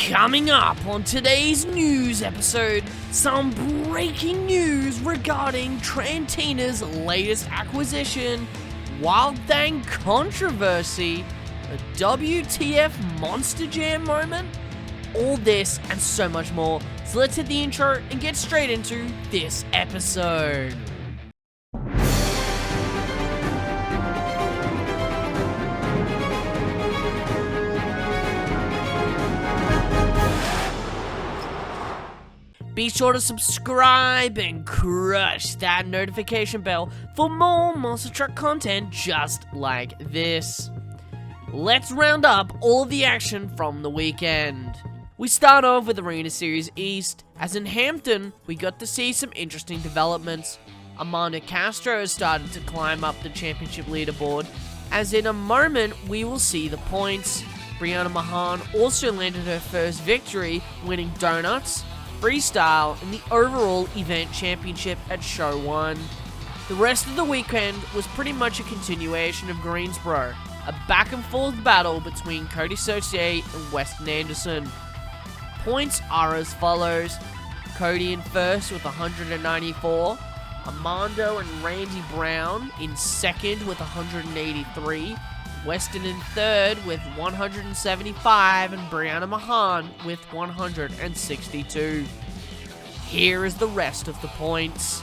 Coming up on today's news episode, some breaking news regarding Trantina's latest acquisition, Wild THANG controversy, a WTF Monster Jam moment, all this and so much more. So let's hit the intro and get straight into this episode. Be sure to subscribe and crush that notification bell for more MonsterTalk content just like this. Let's round up all the action from the weekend. We start off with Arena Series East, as in Hampton, we got to see some interesting developments. Amanda Castro has started to climb up the championship leaderboard, as in a moment we will see the points. Brianna Mahan also landed her first victory, winning Donuts, Freestyle, and the overall event championship at Show 1. The rest of the weekend was pretty much a continuation of Greensboro, a back and forth battle between Cody Saucier and Weston Anderson. Points are as follows: Cody in first with 194, Armando and Randy Brown in second with 183, Weston in third with 175, and Brianna Mahan with 162. Here is the rest of the points.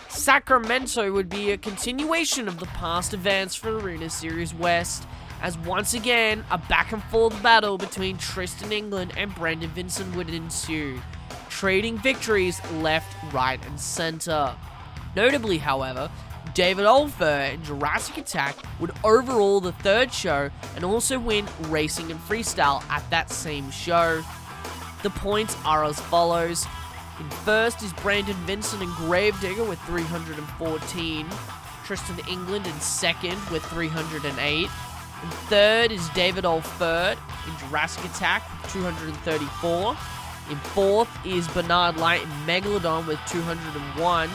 Sacramento would be a continuation of the past events for Arena Series West, as once again, a back and forth battle between Tristan England and Brandon Vincent would ensue, trading victories left, right, and center. Notably, however, David Olfer and Jurassic Attack would overall the third show and also win Racing and Freestyle at that same show. The points are as follows. In first is Brandon Vincent and Gravedigger with 314. Tristan England in second with 308. In third is David Olfer in Jurassic Attack with 234. In fourth is Bernard Light in Megalodon with 201.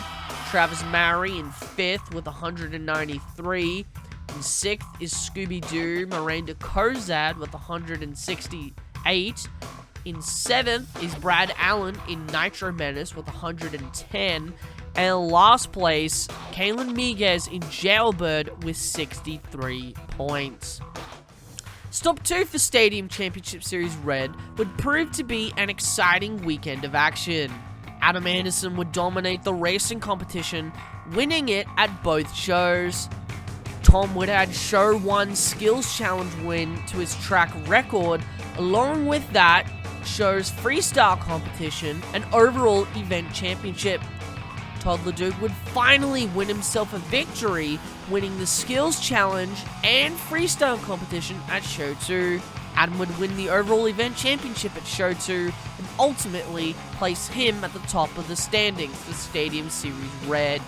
Travis Murray in 5th with 193. In 6th is Scooby-Doo Miranda Kozad with 168. In 7th is Brad Allen in Nitro Menace with 110. And last place, Kaylin Miguez in Jailbird with 63 points. Stop 2 for Stadium Championship Series Red would prove to be an exciting weekend of action. Adam Anderson would dominate the racing competition, winning it at both shows. Tom would add Show 1 Skills Challenge win to his track record, along with that, Show's freestyle competition and overall event championship. Todd LeDuc would finally win himself a victory, winning the Skills Challenge and freestyle competition at Show 2. Adam would win the overall event championship at Show 2 and ultimately place him at the top of the standings for Stadium Series Red.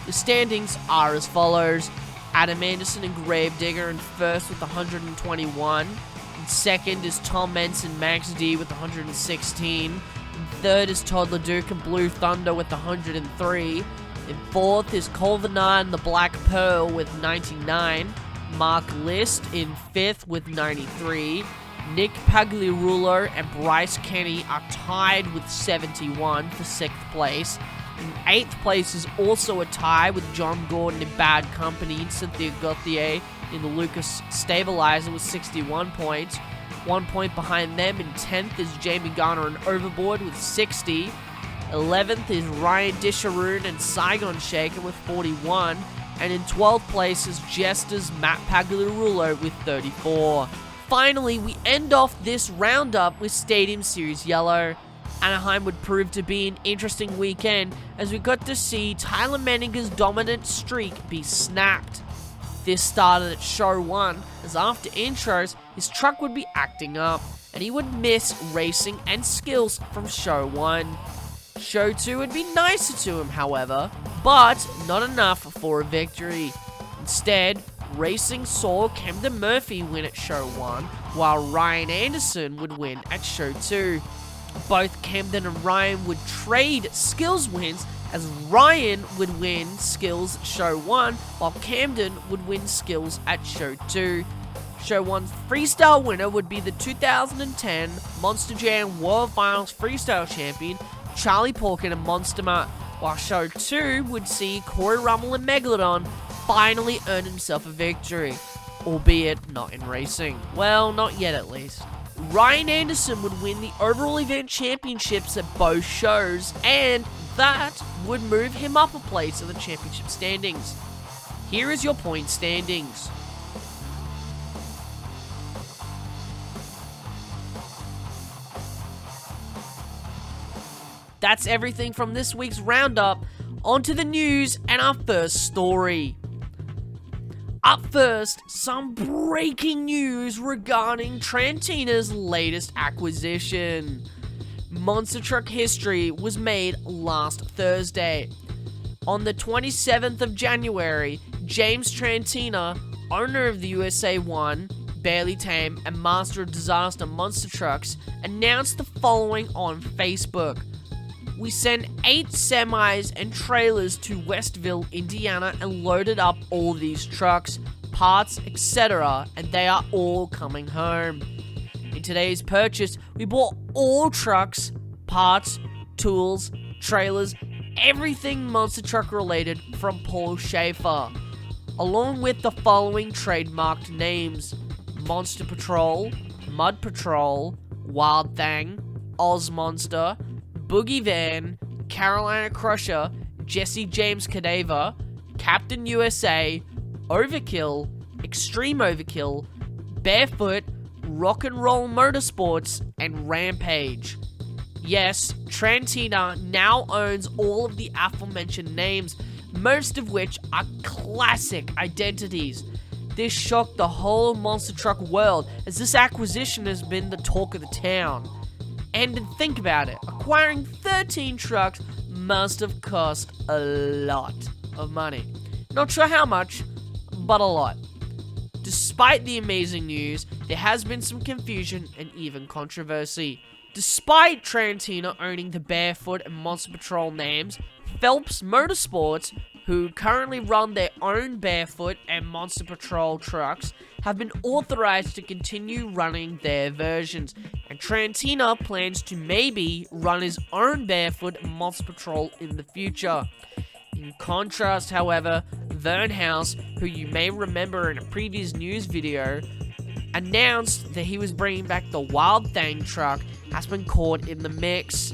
The standings are as follows: Adam Anderson and Gravedigger in first with 121. In second is Tom Mentz and Max D with 116. In third is Todd LeDuc and Blue Thunder with 103. In fourth is Colvin and the Black Pearl with 99. Mark List in 5th with 93. Nick Pagliarulo and Bryce Kenny are tied with 71 for 6th place. In 8th place is also a tie with John Gordon in Bad Company and Cynthia Gauthier in the Lucas Stabilizer with 61 points. 1 point behind them in 10th is Jamie Garner and Overboard with 60. 11th is Ryan Disharoon and Saigon Shaker with 41. And in 12th place is Jester's Matt Pagliarulo with 34. Finally, we end off this roundup with Stadium Series Yellow. Anaheim would prove to be an interesting weekend, as we got to see Tyler Menninger's dominant streak be snapped. This started at Show 1, as after intros, his truck would be acting up, and he would miss Racing and Skills from Show 1. Show 2 would be nicer to him, however, but not enough for a victory. Instead, Racing saw Camden Murphy win at Show 1, while Ryan Anderson would win at Show 2. Both Camden and Ryan would trade skills wins, as Ryan would win skills Show 1, while Camden would win skills at Show 2. Show 1's freestyle winner would be the 2010 Monster Jam World Finals Freestyle Champion, Charlie Porkin and Monster Mutt, while Show 2 would see Corey Rummel and Megalodon finally earn himself a victory, albeit not in racing. Well, not yet at least. Ryan Anderson would win the overall event championships at both shows, and that would move him up a place in the championship standings. Here is your point standings. That's everything from this week's roundup. On to the news and our first story. Up first, some breaking news regarding Trantina's latest acquisition. Monster Truck history was made last Thursday. On the 27th of January, James Trantina, owner of the USA 1, Barely Tame, and Master of Disaster Monster Trucks, announced the following on Facebook. We sent 8 semis and trailers to Westville, Indiana, and loaded up all these trucks, parts, etc., and they are all coming home. In today's purchase, we bought all trucks, parts, tools, trailers, everything Monster Truck related from Paul Schaefer, along with the following trademarked names: Monster Patrol, Mud Patrol, Wild Thang, Oz Monster, Boogie Van, Carolina Crusher, Jesse James Cadaver, Captain USA, Overkill, Extreme Overkill, Barefoot, Rock and Roll Motorsports, and Rampage. Yes, Trantina now owns all of the aforementioned names, most of which are classic identities. This shocked the whole Monster Truck world, as this acquisition has been the talk of the town. And think about it, acquiring 13 trucks must have cost a lot of money. Not sure how much, but a lot. Despite the amazing news, there has been some confusion and even controversy. Despite Trantina owning the Barefoot and Monster Patrol names, Phelps Motorsports, who currently run their own Barefoot and Monster Patrol trucks, have been authorized to continue running their versions, and Trantina plans to maybe run his own Barefoot and Monster Patrol in the future. In contrast, however, Vern House, who you may remember in a previous news video, announced that he was bringing back the Wild Thang truck, has been caught in the mix.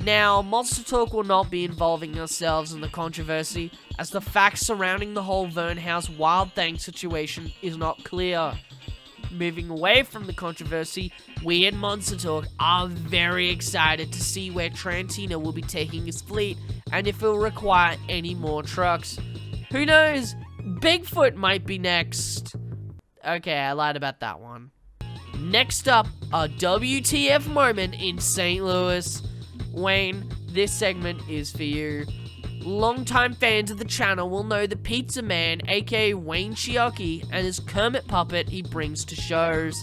Now, Monster Talk will not be involving ourselves in the controversy, as the facts surrounding the whole Vern House Wild Thang situation is not clear. Moving away from the controversy, we at Monster Talk are very excited to see where Trantina will be taking his fleet, and if it will require any more trucks. Who knows? Bigfoot might be next. Okay, I lied about that one. Next up, a WTF moment in St. Louis. Wayne, this segment is for you. Longtime fans of the channel will know the Pizza Man, aka Wayne Chiocchi, and his Kermit puppet he brings to shows.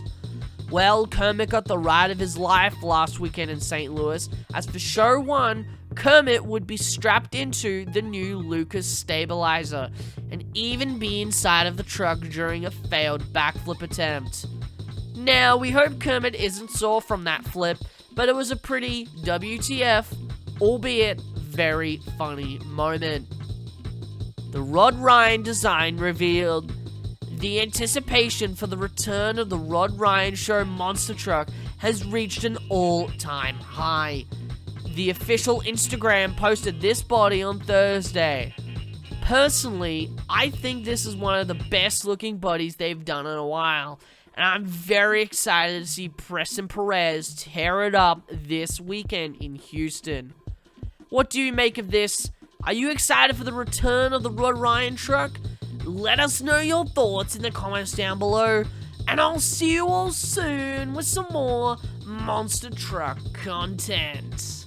Well, Kermit got the ride of his life last weekend in St. Louis, as for show 1, Kermit would be strapped into the new Lucas stabilizer, and even be inside of the truck during a failed backflip attempt. Now, we hope Kermit isn't sore from that flip, but it was a pretty WTF, albeit very funny moment. The Rod Ryan design revealed. The anticipation for the return of the Rod Ryan Show Monster Truck has reached an all-time high. The official Instagram posted this body on Thursday. Personally, I think this is one of the best looking bodies they've done in a while, and I'm very excited to see Preston Perez tear it up this weekend in Houston. What do you make of this? Are you excited for the return of the Rod Ryan truck? Let us know your thoughts in the comments down below, and I'll see you all soon with some more Monster Truck content.